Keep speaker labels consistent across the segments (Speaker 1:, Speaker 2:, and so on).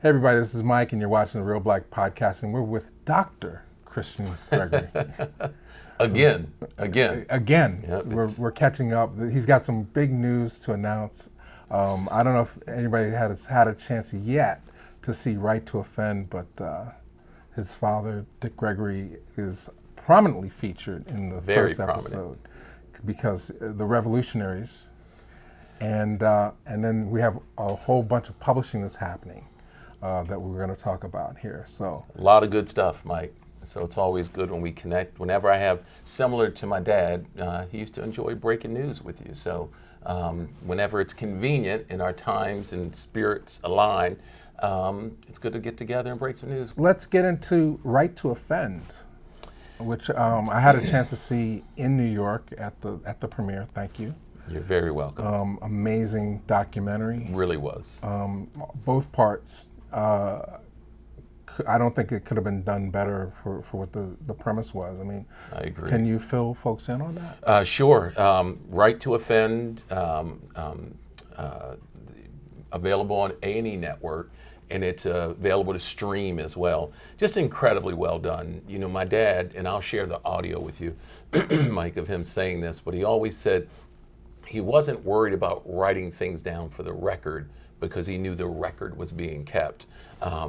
Speaker 1: Hey everybody, this is Mike and you're watching the Reelblack podcast and we're with Dr. Christian Gregory.
Speaker 2: Again.
Speaker 1: Again, we're catching up. He's got some big news to announce. I don't know if anybody has had a chance yet to see Right to Offend, but his father, Dick Gregory, is prominently featured in the first episode because the revolutionaries, and then we have a whole bunch of publishing that's happening that we're going to talk about here. So
Speaker 2: a lot of good stuff, Mike. So it's always good when we connect. Whenever I have, similar to my dad, he used to enjoy breaking news with you. So whenever it's convenient and our times and spirits align, it's good to get together and break some news.
Speaker 1: Let's get into Right to Offend, which I had a chance to see in New York at the premiere. Thank you.
Speaker 2: You're very welcome.
Speaker 1: Amazing documentary.
Speaker 2: Really was.
Speaker 1: Both parts. I don't think it could have been done better for what the premise was. I mean,
Speaker 2: I agree.
Speaker 1: Can you fill folks in on that?
Speaker 2: Sure. Right to Offend, available on A&E Network, and it's available to stream as well. Just incredibly well done. You know, my dad, and I'll share the audio with you, Mike, of him saying this, but he always said he wasn't worried about writing things down for the record because he knew the record was being kept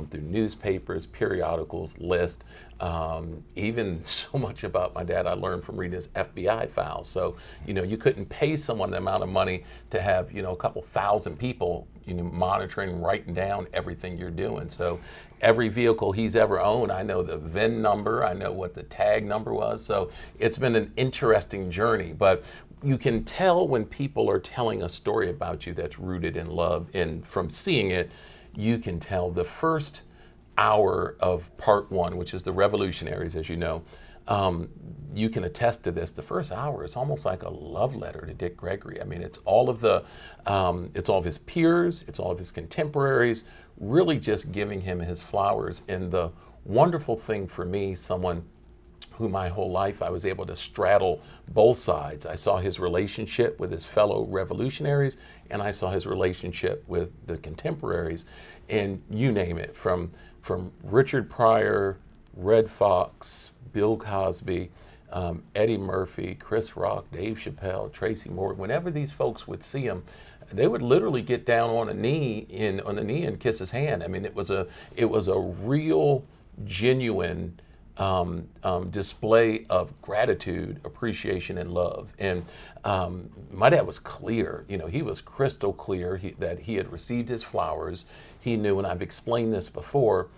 Speaker 2: through newspapers, periodicals, lists, even so much about my dad I learned from reading his FBI files. So, you know, you couldn't pay someone the amount of money to have, you know, a couple thousand people, you know, monitoring, writing down everything you're doing. So every vehicle he's ever owned, I know the VIN number, I know what the tag number was. So it's been an interesting journey, but you can tell when people are telling a story about you that's rooted in love, and from seeing it, you can tell the first hour of part one, which is the revolutionaries, as you know, you can attest to this. The first hour is almost like a love letter to Dick Gregory. I mean, it's all of his peers, it's all of his contemporaries, really just giving him his flowers. And the wonderful thing for me, someone who my whole life I was able to straddle both sides. I saw his relationship with his fellow revolutionaries, and I saw his relationship with the contemporaries, and you name it, from Richard Pryor, Red Fox, Bill Cosby, Eddie Murphy, Chris Rock, Dave Chappelle, Tracy Morgan. Whenever these folks would see him, they would literally get down on the knee and kiss his hand. I mean, it was a real, genuine display of gratitude, appreciation, and love. And my dad was clear, you know, he was crystal clear that he had received his flowers. He knew, and I've explained this before,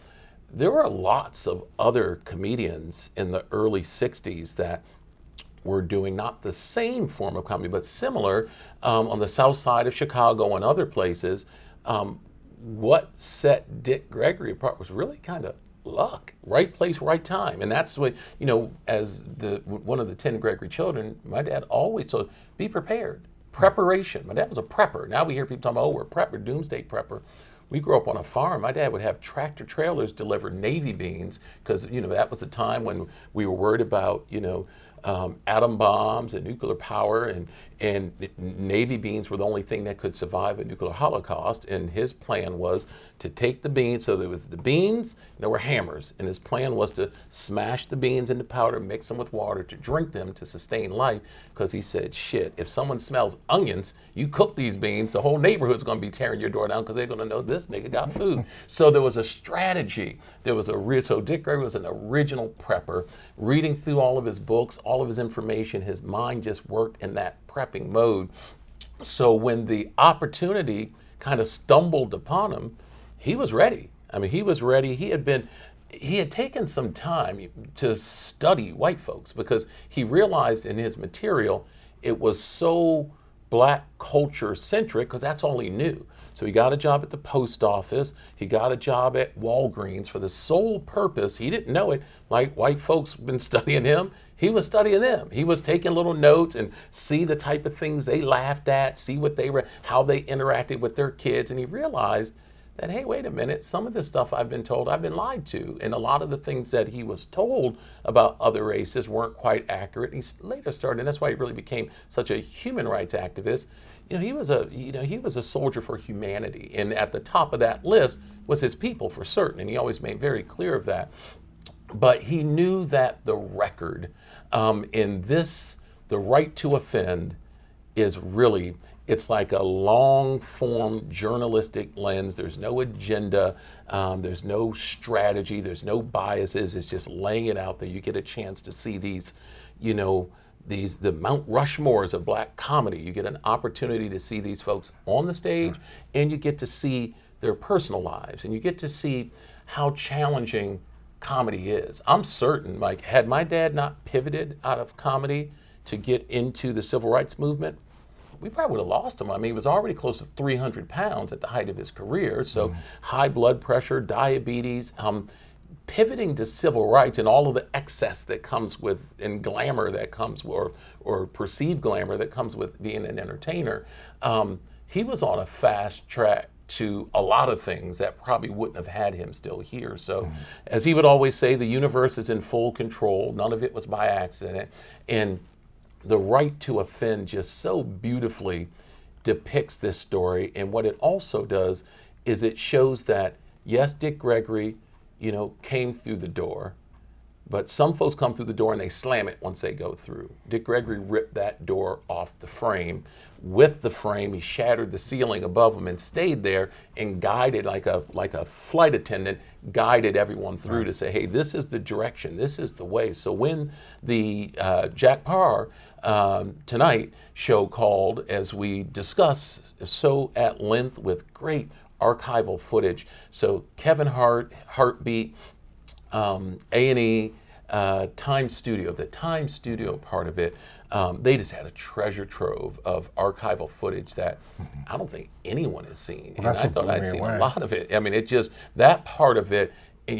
Speaker 2: there were lots of other comedians in the early 60s that were doing not the same form of comedy, but similar on the south side of Chicago and other places. What set Dick Gregory apart was really kind of luck, right place, right time. And that's what, you know, as one of the 10 Gregory children, my dad always told, be prepared. Preparation. My dad was a prepper. Now we hear people talking about, oh, we're a prepper, doomsday prepper. We grew up on a farm. My dad would have tractor trailers deliver Navy beans because, you know, that was the time when we were worried about, you know, atom bombs and nuclear power, and Navy beans were the only thing that could survive a nuclear holocaust. And his plan was to take the beans, so there was the beans, and there were hammers, and his plan was to smash the beans into powder, mix them with water to drink them to sustain life, because he said, shit, if someone smells onions, you cook these beans, the whole neighborhood's going to be tearing your door down because they're going to know this nigga got food. So there was a strategy. So Dick Gregory was an original prepper, reading through all of his books, all of his information. His mind just worked in that prepping mode. So when the opportunity kind of stumbled upon him, he was ready. I mean, he was ready. He had taken some time to study white folks because he realized in his material it was so black culture centric because that's all he knew. So he got a job at the post office. He got a job at Walgreens for the sole purpose, he didn't know it, like white folks been studying him, he was studying them. He was taking little notes and see the type of things they laughed at, see what how they interacted with their kids, and he realized that, hey, wait a minute, some of this stuff I've been told, I've been lied to. And a lot of the things that he was told about other races weren't quite accurate. He later started, and that's why he really became such a human rights activist. he was a soldier for humanity, and at the top of that list was his people for certain, and he always made very clear of that. But he knew that the record in this, the right to offend, is really, it's like a long form journalistic lens. There's no agenda, there's no strategy, there's no biases. It's just laying it out there. You get a chance to see these, the Mount Rushmores of black comedy. You get an opportunity to see these folks on the stage, and you get to see their personal lives, and you get to see how challenging comedy is. I'm certain, Mike, had my dad not pivoted out of comedy to get into the civil rights movement, we probably would have lost him. I mean, he was already close to 300 pounds at the height of his career, so high blood pressure, diabetes, pivoting to civil rights and all of the excess that comes with, and glamour that comes, or perceived glamour that comes with being an entertainer. He was on a fast track to a lot of things that probably wouldn't have had him still here. So as he would always say, the universe is in full control. None of it was by accident. And the right to offend just so beautifully depicts this story. And what it also does is it shows that, yes, Dick Gregory, came through the door, but some folks come through the door and they slam it once they go through. Dick Gregory ripped that door off the frame. With the frame, he shattered the ceiling above him and stayed there and guided, like a flight attendant, guided everyone through to say, hey, this is the direction, this is the way. So when the Jack Parr Tonight show called, as we discuss so at length with great archival footage, so Kevin Hart, Heartbeat, A&E, Time Studio, the Time Studio part of it, they just had a treasure trove of archival footage that I don't think anyone has seen.
Speaker 1: Well,
Speaker 2: and I thought I'd seen a lot of it. I mean, it just, that part of it, we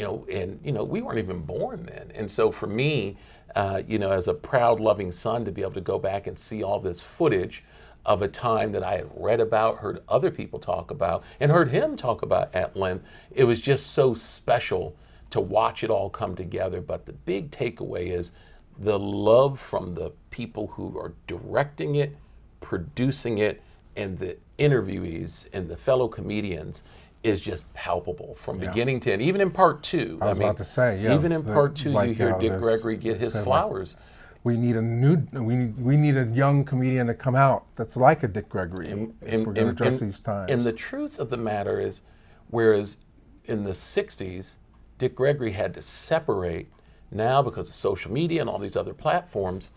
Speaker 2: weren't even born then. And so for me, as a proud, loving son, to be able to go back and see all this footage of a time that I had read about, heard other people talk about, and heard him talk about at length, it was just so special to watch it all come together. But the big takeaway is the love from the people who are directing it, producing it, and the interviewees and the fellow comedians is just palpable from beginning to end. Even in part two,
Speaker 1: I was about to say,
Speaker 2: even in part two, you hear Dick Gregory get his flowers.
Speaker 1: We need we need a young comedian to come out that's like a Dick Gregory if we're going to address these times.
Speaker 2: And the truth of the matter is, whereas in the 60s, Dick Gregory had to separate. Now, because of social media and all these other platforms,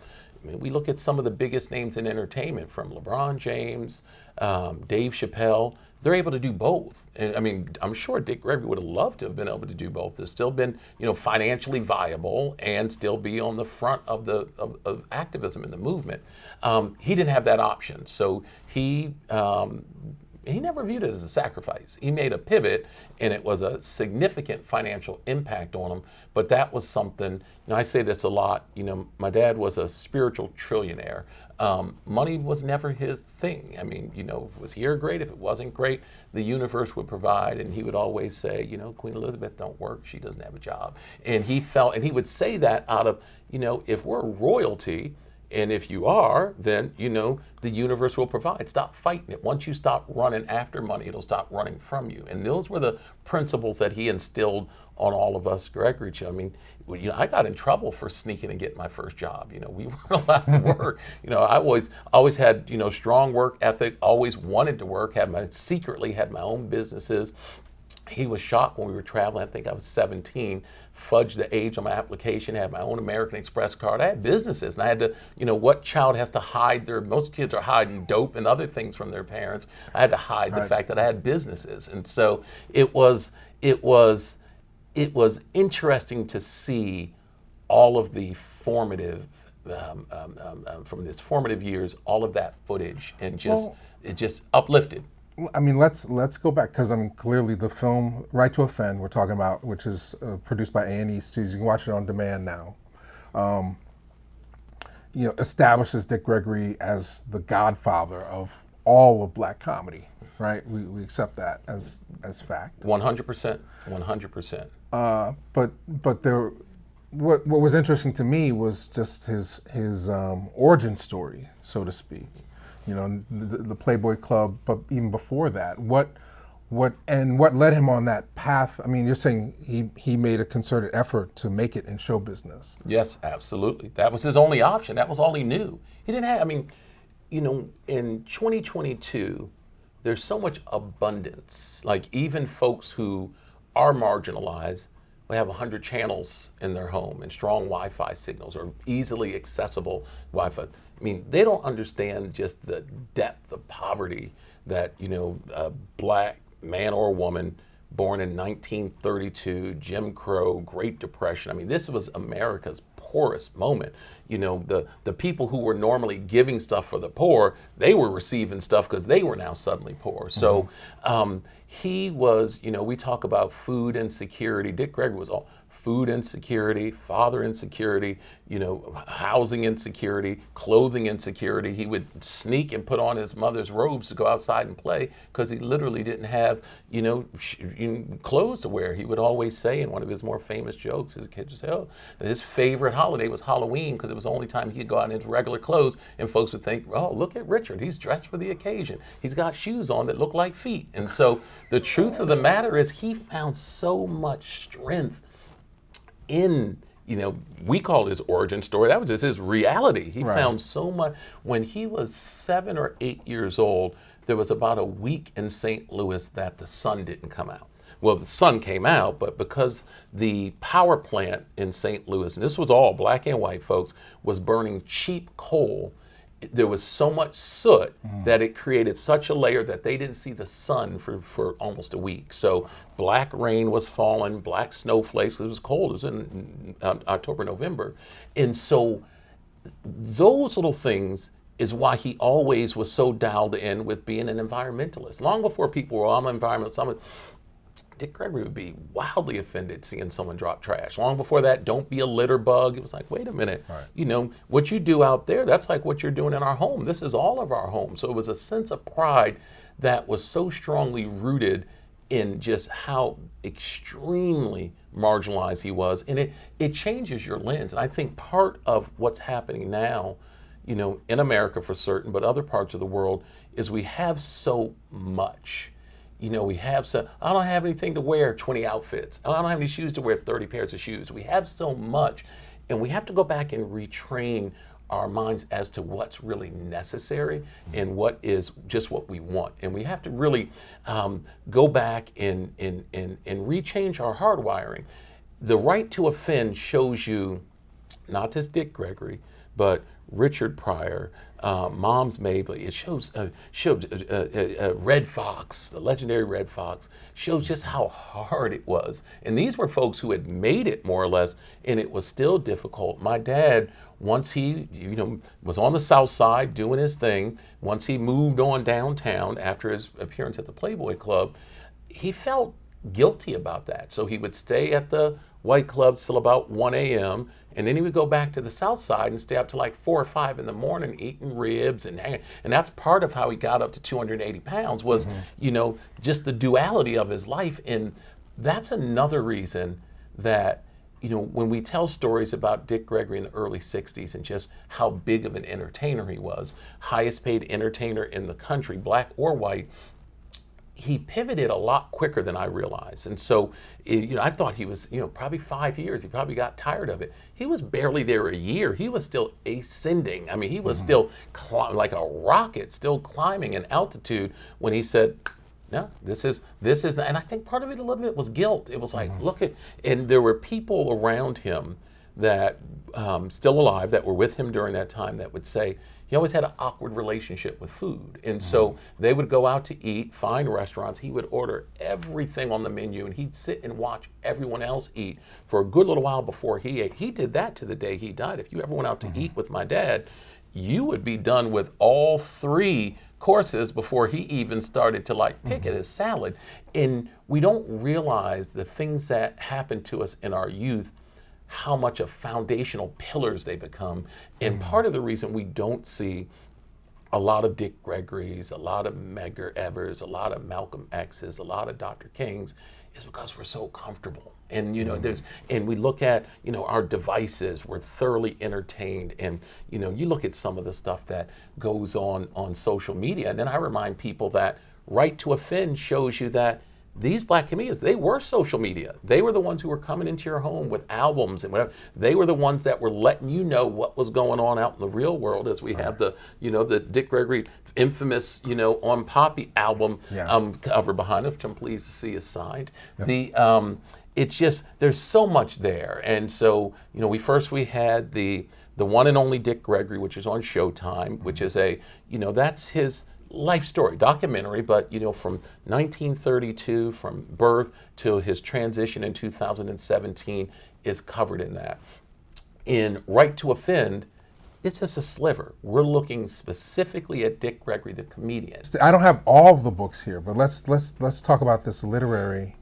Speaker 2: I mean, we look at some of the biggest names in entertainment, from LeBron James, Dave Chappelle. They're able to do both. And I mean, I'm sure Dick Gregory would have loved to have been able to do both. To still been, financially viable and still be on the front of of activism in the movement. He didn't have that option, so he never viewed it as a sacrifice. He made a pivot, and it was a significant financial impact on him. But that was something, I say this a lot, my dad was a spiritual trillionaire. Money was never his thing. I mean, if it was here, great. If it wasn't, great. The universe would provide, and he would always say, Queen Elizabeth don't work. She doesn't have a job. And he he would say that out of, if we're royalty, and if you are, then, the universe will provide. Stop fighting it. Once you stop running after money, it'll stop running from you. And those were the principles that he instilled on all of us Gregory. I mean, I got in trouble for sneaking and getting my first job. We weren't allowed to work. I always had, strong work ethic, always wanted to work, secretly had my own businesses. He was shocked when we were traveling. I think I was 17, fudged the age on my application, had my own American Express card. I had businesses, and I had to, what child has to hide most kids are hiding dope and other things from their parents. I had to hide the fact that I had businesses. And so it was interesting to see all of the formative, from his formative years, all of that footage, and it just uplifted.
Speaker 1: I mean, let's go back, because clearly the film Right to Offend we're talking about, which is produced by A&E Studios, you can watch it on demand now. Establishes Dick Gregory as the godfather of all of black comedy, right? We accept that as fact.
Speaker 2: 100%. 100%.
Speaker 1: But there, what was interesting to me was just his origin story, so to speak. you know, the Playboy Club, but even before that, what led him on that path? I mean, you're saying he made a concerted effort to make it in show business.
Speaker 2: Yes, absolutely. That was his only option. That was all he knew. He didn't have, I mean, you know, in 2022, there's so much abundance. Like even folks who are marginalized will have 100 channels in their home and strong Wi-Fi signals or easily accessible Wi-Fi. I mean, they don't understand just the depth of poverty that, you know, a black man or woman born in 1932, Jim Crow, Great Depression. I mean, this was America's poorest moment. You know, the people who were normally giving stuff for the poor, they were receiving stuff because they were now suddenly poor. So he was, you know, we talk about food insecurity. Dick Gregory was all food insecurity, father insecurity, you know, housing insecurity, clothing insecurity. He would sneak and put on his mother's robes to go outside and play because he literally didn't have, you know, clothes to wear. He would always say in one of his more famous jokes, his kids would say, oh, his favorite holiday was Halloween because it was the only time he could go out in his regular clothes, and folks would think, oh, look at Richard, he's dressed for the occasion. He's got shoes on that look like feet. And so the truth of the matter is he found so much strength in, you know, we call it his origin story. That was just his reality. He found so much. When he was 7 or 8 years old, there was about a week in St. Louis that the sun didn't come out. Well, the sun came out, but because the power plant in St. Louis, and this was all black and white folks, was burning cheap coal, there was so much soot that it created such a layer that they didn't see the sun for almost a week. So black rain was falling, black snowflakes. It was cold. It was in October, November. And so those little things is why he always was so dialed in with being an environmentalist. Long before people were, I'm an environmentalist, Dick Gregory would be wildly offended seeing someone drop trash. Long before that, don't be a litter bug. It was like, wait a minute, you know, what you do out there, that's like what you're doing in our home. This is all of our home. So it was a sense of pride that was so strongly rooted in just how extremely marginalized he was. And it changes your lens. And I think part of what's happening now, you know, in America for certain, but other parts of the world, is we have so much. You know, we have so, I don't have anything to wear 20 outfits. I don't have any shoes to wear 30 pairs of shoes. We have so much, and we have to go back and retrain our minds as to what's really necessary and what is just what we want. And we have to really go back and rechange our hardwiring. The right to offend shows you not just Dick Gregory, but Richard Pryor, Moms Mabley. It shows Red Fox, the legendary Red Fox, shows just how hard it was. And these were folks who had made it more or less, and it was still difficult. My dad, once he, you know, was on the South Side doing his thing, once he moved on downtown after his appearance at the Playboy Club, he felt guilty about that. So he would stay at the white clubs till about 1 a.m. and then he would go back to the South Side and stay up to like 4 or 5 in the morning eating ribs and hanging. And that's part of how he got up to 280 pounds was, you know, just the duality of his life. And that's another reason that, you know, when we tell stories about Dick Gregory in the early 60s and just how big of an entertainer he was, highest paid entertainer in the country, black or white, he pivoted a lot quicker than I realized. And so, you know, I thought he was, you know, probably 5 years. He probably got tired of it. He was barely there a year. He was still ascending. I mean, he was still like a rocket, still climbing in altitude when he said, no, this is not. And I think part of it a little bit was guilt. It was like, look at, and there were people around him that still alive that were with him during that time that would say, he always had an awkward relationship with food. And so they would go out to eat, find restaurants. He would order everything on the menu and he'd sit and watch everyone else eat for a good little while before he ate. He did that to the day he died. If you ever went out to eat with my dad, you would be done with all 3 courses before he even started to like pick at his salad. And we don't realize the things that happen to us in our youth, how much of foundational pillars they become. And part of the reason we don't see a lot of Dick Gregorys, a lot of Medgar Evers, a lot of Malcolm X's, a lot of Dr. Kings is because we're so comfortable. And and we look at our devices, we're thoroughly entertained, and you look at some of the stuff that goes on social media, and then I remind people that Right to Offend shows you that these black comedians, they were social media. They were the ones who were coming into your home with albums and whatever. They were the ones that were letting you know what was going on out in the real world, as we have the Dick Gregory infamous, On Poppy album cover behind us, which I'm pleased to see is signed. Yes. It's just, there's so much there. And so, we had the one and only Dick Gregory, which is on Showtime, which is that's his life story, documentary, but from 1932, from birth to his transition in 2017 is covered in that. In Right to Offend, it's just a sliver. We're looking specifically at Dick Gregory, the comedian.
Speaker 1: I don't have all of the books here, but let's talk about this literary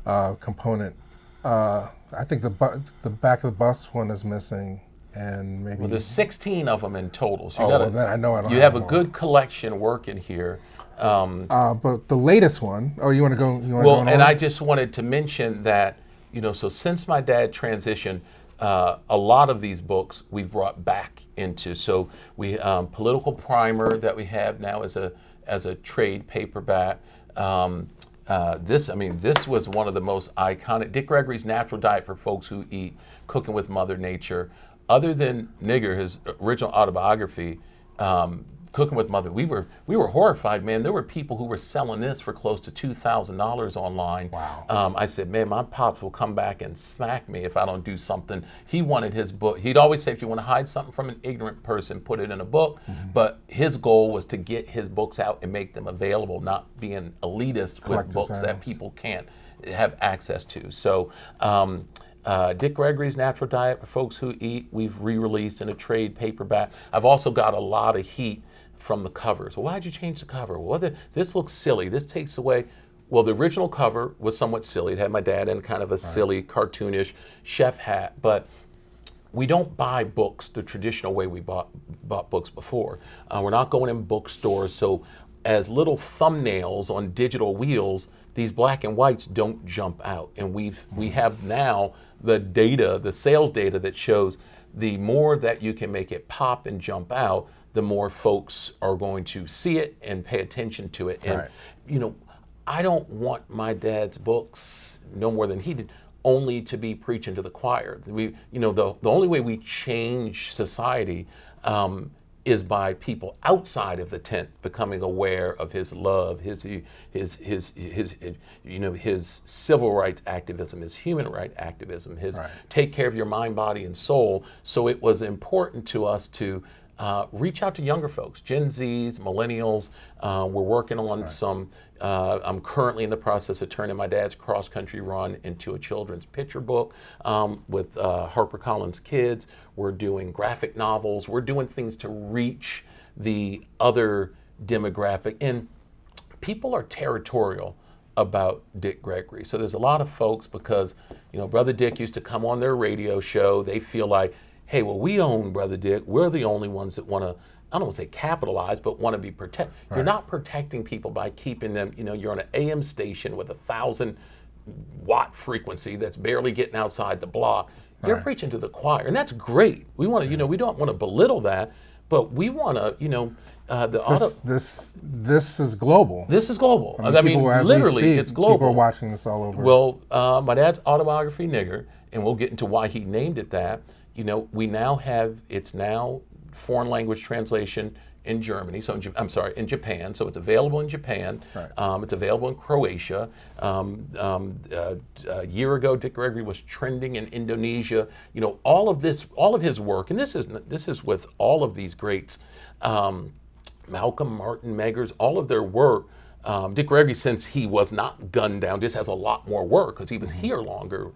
Speaker 1: component. I think the back of the bus one is missing. And maybe
Speaker 2: there's 16 of them in total.
Speaker 1: So then I know I don't.
Speaker 2: You have a good collection working here.
Speaker 1: But the latest one. Oh, you want to go?
Speaker 2: And I just wanted to mention that so since my dad transitioned, a lot of these books we brought back into. So we Political Primer that we have now as a trade paperback. This was one of the most iconic. Dick Gregory's Natural Diet for Folks Who Eat, Cooking with Mother Nature. Other than Nigger, his original autobiography, Cooking with Mother, we were horrified, man. There were people who were selling this for close to $2,000 online.
Speaker 1: Wow.
Speaker 2: I said, man, my pops will come back and smack me if I don't do something. He wanted his book. He'd always say, if you want to hide something from an ignorant person, put it in a book. Mm-hmm. But his goal was to get his books out and make them available, not being elitist with books that people can't have access to. So, Dick Gregory's Natural Diet for Folks Who Eat, we've re-released in a trade paperback. I've also got a lot of heat from the covers. Well, why'd you change the cover? Well, this looks silly. This takes away. Well, the original cover was somewhat silly. It had my dad in kind of a silly, cartoonish chef hat. But we don't buy books the traditional way we bought books before. We're not going in bookstores. So as little thumbnails on digital wheels, these black and whites don't jump out. And we have now the data, the sales data that shows the more that you can make it pop and jump out, the more folks are going to see it and pay attention to it. And, I don't want my dad's books, no more than he did, only to be preaching to the choir. The only way we change society is by people outside of the tent becoming aware of his love, his civil rights activism, his human rights activism, his take care of your mind, body, and soul. So it was important to us to reach out to younger folks, Gen Zs, millennials. We're working on some. I'm currently in the process of turning my dad's cross-country run into a children's picture book with HarperCollins Kids. We're doing graphic novels. We're doing things to reach the other demographic. And people are territorial about Dick Gregory. So there's a lot of folks, because Brother Dick used to come on their radio show. They feel like, hey, well, we own Brother Dick. We're the only ones that want to, I don't want to say capitalize, but want to be protected. Right. You're not protecting people by keeping them, you're on an AM station with 1,000-watt frequency that's barely getting outside the block. You're preaching to the choir, and that's great. We want to, we don't want to belittle that, but we want to,
Speaker 1: this is global.
Speaker 2: This is global. I mean literally, it's global.
Speaker 1: People are watching this all over.
Speaker 2: Well, my dad's autobiography, Nigger, and we'll get into why he named it that. We now have, it's now foreign language translation in Germany, in Japan. So it's available in Japan. Right. It's available in Croatia. A year ago, Dick Gregory was trending in Indonesia. All of his work, and this is with all of these greats, Malcolm, Martin, Meggers, all of their work. Dick Gregory, since he was not gunned down, just has a lot more work because he was here longer.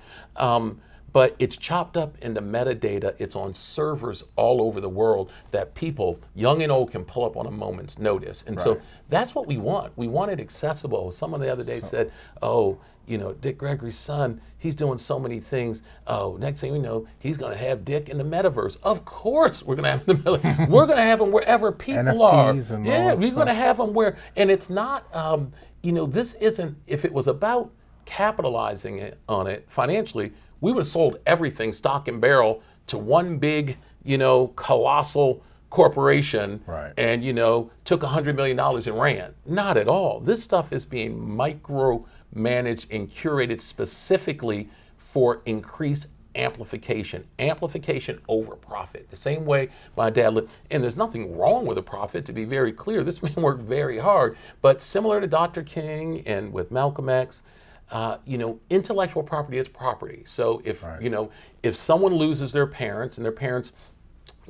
Speaker 2: But it's chopped up into metadata. It's on servers all over the world that people, young and old, can pull up on a moment's notice. And so that's what we want. We want it accessible. Someone the other day said, Dick Gregory's son, he's doing so many things. Oh, next thing we know, he's going to have Dick in the metaverse. Of course we're going to have him. We're going to have him wherever people
Speaker 1: NFTs
Speaker 2: are.
Speaker 1: And
Speaker 2: we're going to have him where, and it's not, this isn't, if it was about capitalizing on it financially, we would have sold everything stock and barrel to one big, colossal corporation,
Speaker 1: right,
Speaker 2: and, took $100 million and ran. Not at all. This stuff is being micromanaged and curated specifically for increased amplification over profit. The same way my dad lived, and there's nothing wrong with a profit, to be very clear. This man worked very hard, but similar to Dr. King and with Malcolm X, intellectual property is property. So if, if someone loses their parents and their parents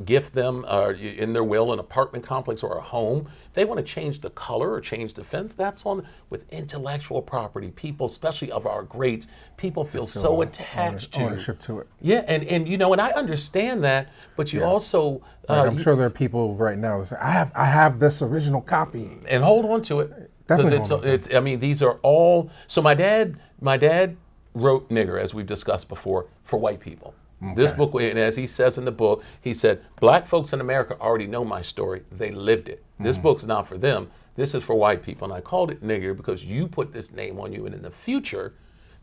Speaker 2: gift them in their will an apartment complex or a home, they want to change the color or change the fence, that's on. With intellectual property, people, especially of our greats, people feel so attached to
Speaker 1: ownership to it.
Speaker 2: Yeah, and and I understand that, but you also
Speaker 1: I'm sure there are people right now that say, I have this original copy,
Speaker 2: and hold on to it.
Speaker 1: Definitely.
Speaker 2: I mean, these are all. So my dad wrote nigger, as we've discussed before, for white people. Okay. This book, and as he says in the book, he said, black folks in America already know my story. They lived it. This book's not for them. This is for white people. And I called it nigger because you put this name on you, and in the future,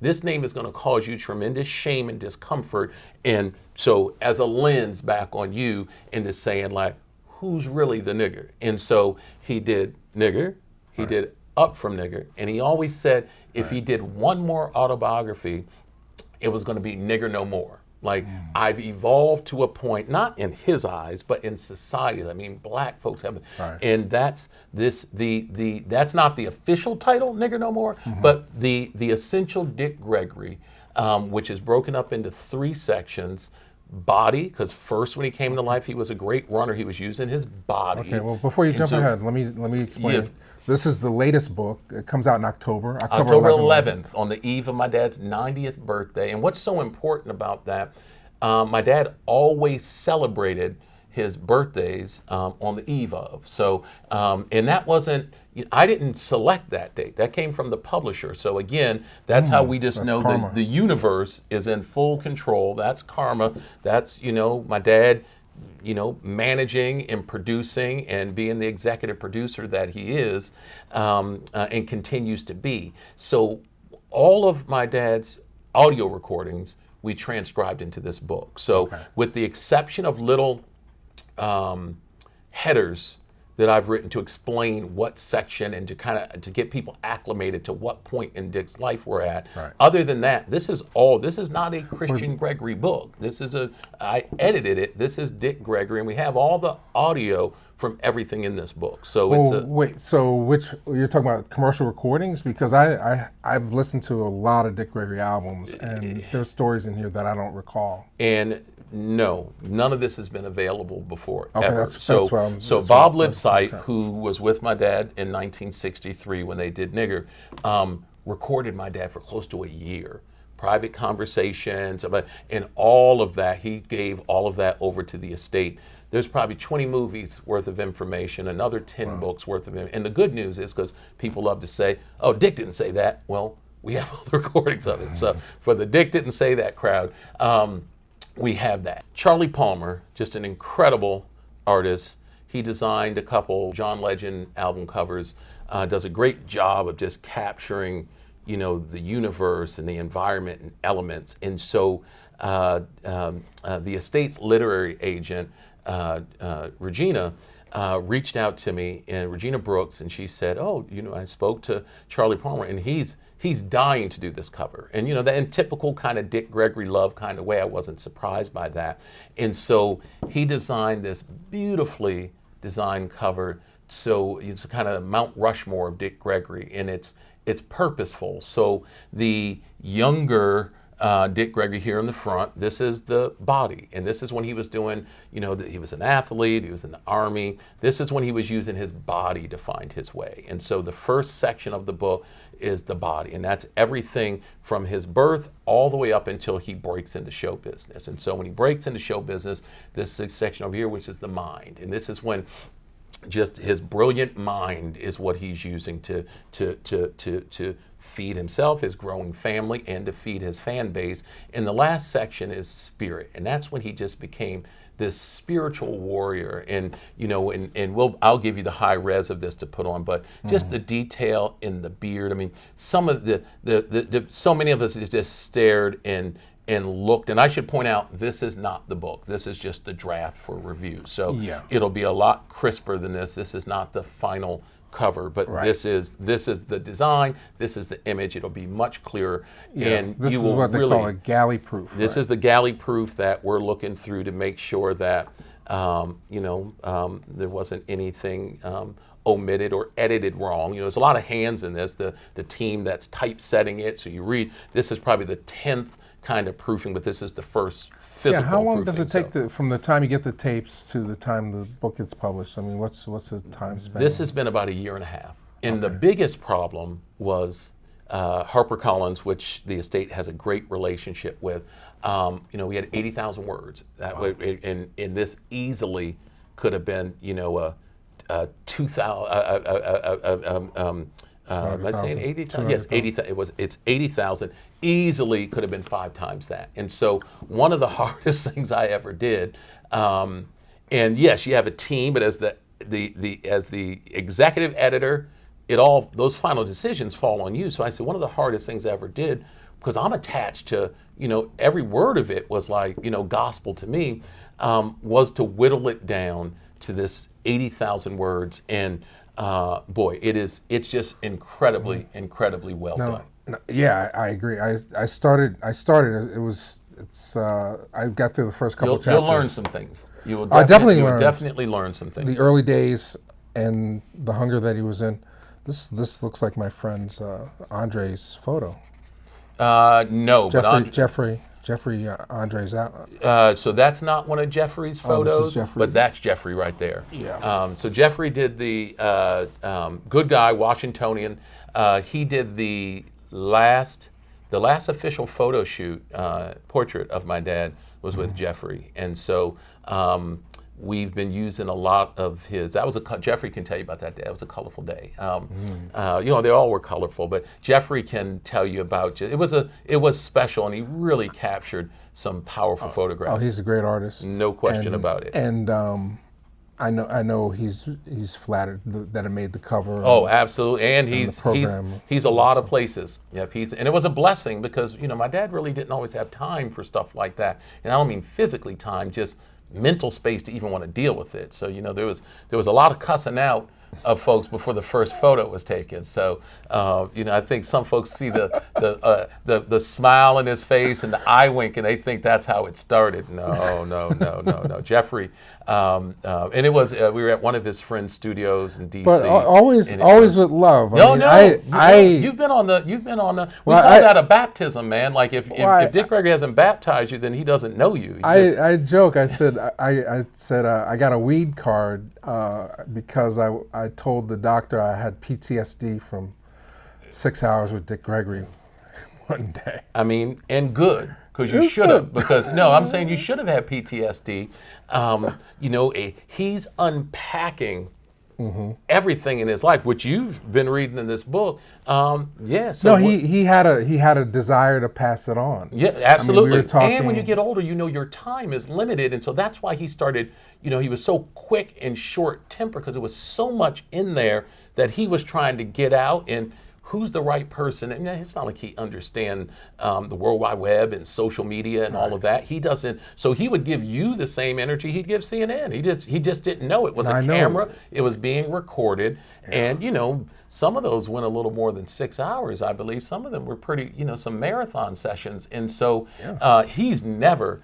Speaker 2: this name is going to cause you tremendous shame and discomfort. And so as a lens back on you into saying, like, who's really the nigger? And so he did nigger, he did up from nigger, and he always said if he did one more autobiography, it was going to be nigger no more. Like, I've evolved to a point, not in his eyes, but in society. I mean, black folks have, and that's that's not the official title, nigger no more, but the Essential Dick Gregory, which is broken up into 3 sections. Body, because first when he came to life, he was a great runner. He was using his body.
Speaker 1: Okay, well, before you jump ahead, let me explain. Yeah. This is the latest book. It comes out in October
Speaker 2: 11th, on the eve of my dad's 90th birthday. And what's so important about that, my dad always celebrated his birthdays on the eve of. So, and that wasn't, I didn't select that date. That came from the publisher. So again, that's how we just know that the universe is in full control. That's karma. That's, my dad, managing and producing and being the executive producer that he is, and continues to be. So all of my dad's audio recordings, we transcribed into this book. So with the exception of little headers that I've written to explain what section and to get people acclimated to what point in Dick's life we're at. Other than that, this is not a Christian Gregory book. I edited it. This is Dick Gregory, and we have all the audio from everything in this book. So
Speaker 1: so which you're talking about commercial recordings? Because I've listened to a lot of Dick Gregory albums, and there's stories in here that I don't recall.
Speaker 2: And no, none of this has been available before, ever.
Speaker 1: That's what I'm,
Speaker 2: so Bob Lipsyte, who was with my dad in 1963 when they did Nigger, recorded my dad for close to a year. Private conversations, and all of that. He gave all of that over to the estate. There's probably 20 movies worth of information, another 10 books worth of information. And the good news is, because people love to say, oh, Dick didn't say that. Well, we have all the recordings of it. So for the Dick didn't say that crowd, we have that. Charlie Palmer, just an incredible artist. He designed a couple John Legend album covers, does a great job of just capturing, the universe and the environment and elements. And so the estate's literary agent, Regina, reached out to me, and Regina Brooks, and she said, oh, I spoke to Charlie Palmer, and he's dying to do this cover. And that in typical kind of Dick Gregory love kind of way, I wasn't surprised by that. And so he designed this beautifully designed cover. So it's kind of Mount Rushmore of Dick Gregory, and it's purposeful. So the younger Dick Gregory here in the front, this is the body. And this is when he was doing, he was an athlete, he was in the Army. This is when he was using his body to find his way. And so the first section of the book is the body. And that's everything from his birth all the way up until he breaks into show business. And so when he breaks into show business, this section over here, which is the mind. And this is when just his brilliant mind is what he's using to feed himself, his growing family, and to feed his fan base. And the last section is spirit, and that's when he just became this spiritual warrior. And I'll give you the high res of this to put on, but just the detail in the beard. I mean, some of so many of us just stared and looked. And I should point out, this is not the book. This is just the draft for review. So it'll be a lot crisper than this. This is not the final cover, but this is the design. This is the image. It'll be much clearer, and
Speaker 1: this
Speaker 2: you
Speaker 1: is
Speaker 2: will
Speaker 1: what they
Speaker 2: really
Speaker 1: call a galley proof.
Speaker 2: This is the galley proof that we're looking through to make sure that there wasn't anything omitted or edited wrong. There's a lot of hands in this. The team that's typesetting it. So you read. This is probably the 10th kind of proofing, but this is the first physical.
Speaker 1: How long
Speaker 2: proofing,
Speaker 1: does it take from the time you get the tapes to the time the book gets published? I mean, what's the time span?
Speaker 2: This has been about a year and a half. And the biggest problem was HarperCollins, which the estate has a great relationship with. We had 80,000 words. And this easily could have been, a 2,000. Am I saying 80,000? Yes, 80,000. It's 80,000. Easily could have been 5 times that. And so one of the hardest things I ever did, and yes, you have a team, but as the executive editor, those final decisions fall on you. So I said one of the hardest things I ever did, because I'm attached to, every word of it was like, gospel to me, was to whittle it down to this 80,000 words. And boy, it's just incredibly well done.
Speaker 1: Yeah, I agree. I started. I got through the first couple chapters.
Speaker 2: You'll learn some things. You will definitely learn some things.
Speaker 1: The early days and the hunger that he was in. This looks like my friend's Andre's photo.
Speaker 2: No,
Speaker 1: Jeffrey Andre's out.
Speaker 2: So that's not one of Jeffrey's photos, but that's Jeffrey right there.
Speaker 1: Yeah.
Speaker 2: So Jeffrey did the good guy, Washingtonian. He did the last official photo shoot, portrait of my dad was with Jeffrey. And so we've been using a lot of his. Jeffrey can tell you about that day. It was a colorful day. They all were colorful, but Jeffrey can tell you about it. It was special, and he really captured some powerful photographs.
Speaker 1: Oh, he's a great artist.
Speaker 2: No question about it.
Speaker 1: And I know he's flattered that it made the cover.
Speaker 2: Oh, absolutely, and he's a lot of places. Yep, and it was a blessing because my dad really didn't always have time for stuff like that, and I don't mean physically time, just mental space to even want to deal with it. So there was a lot of cussing out of folks before the first photo was taken. So I think some folks see the smile in his face and the eye wink, and they think that's how it started. No. Jeffrey, and it was we were at one of his friend's studios in D.C.
Speaker 1: But always with love.
Speaker 2: You've been on the. We call that a baptism, man. Like if Dick Gregory hasn't baptized you, then he doesn't know you.
Speaker 1: I joke. I said I got a weed card because I told the doctor I had PTSD from 6 hours with Dick Gregory one day.
Speaker 2: I mean, and good, because you should have. Because I'm saying you should have had PTSD. He's unpacking everything in his life, which you've been reading in this book. So
Speaker 1: he had a desire to pass it on.
Speaker 2: Yeah, absolutely.
Speaker 1: I mean, we were talking,
Speaker 2: and when you get older, your time is limited, and so that's why he started. He was so quick and short-tempered because there was so much in there that he was trying to get out. And who's the right person? And it's not like he understands the World Wide Web and social media and all of that. He doesn't. So he would give you the same energy he'd give CNN. He just didn't know it was a camera. It was being recorded, and some of those went a little more than 6 hours, I believe. Some of them were pretty, some marathon sessions. And so he's never.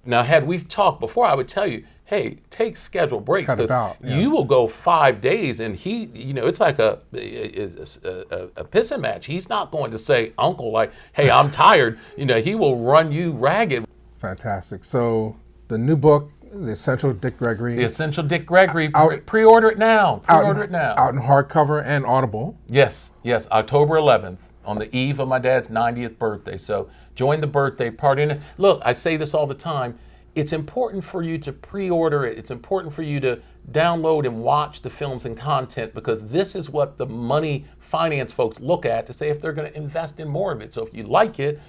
Speaker 2: Now, had we talked before, I would tell you, hey, take scheduled breaks, because you will go 5 days, and he, it's like a pissing match. He's not going to say, Uncle, like, hey, I'm tired. He will run you ragged.
Speaker 1: Fantastic. So the new book, The Essential Dick Gregory.
Speaker 2: The Essential Dick Gregory. Pre-order it now. Pre-order it now.
Speaker 1: Out in hardcover and Audible.
Speaker 2: Yes. October 11th, on the eve of my dad's 90th birthday. So join the birthday party. And look, I say this all the time. it's important for you to pre-order it. It's important for you to download and watch the films and content, because this is what the money finance folks look at to say if they're going to invest in more of it. So if you like it,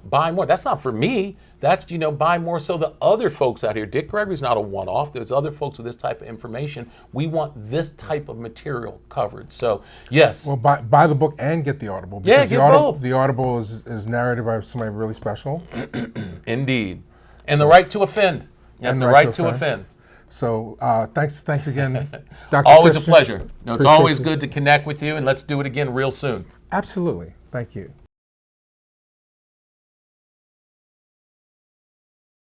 Speaker 2: buy more. That's not for me. That's, buy more so the other folks out here. Dick Gregory's not a one-off. There's other folks with this type of information. We want this type of material covered. So, yes.
Speaker 1: Well, buy the book and get the Audible.
Speaker 2: Yeah, get both.
Speaker 1: The Audible is narrated by somebody really special.
Speaker 2: Indeed. And the right to offend. And the right to offend.
Speaker 1: So thanks again, Dr.
Speaker 2: Always
Speaker 1: Christian.
Speaker 2: a pleasure. It's always good to connect with you, and let's do it again real soon.
Speaker 1: Absolutely. Thank you.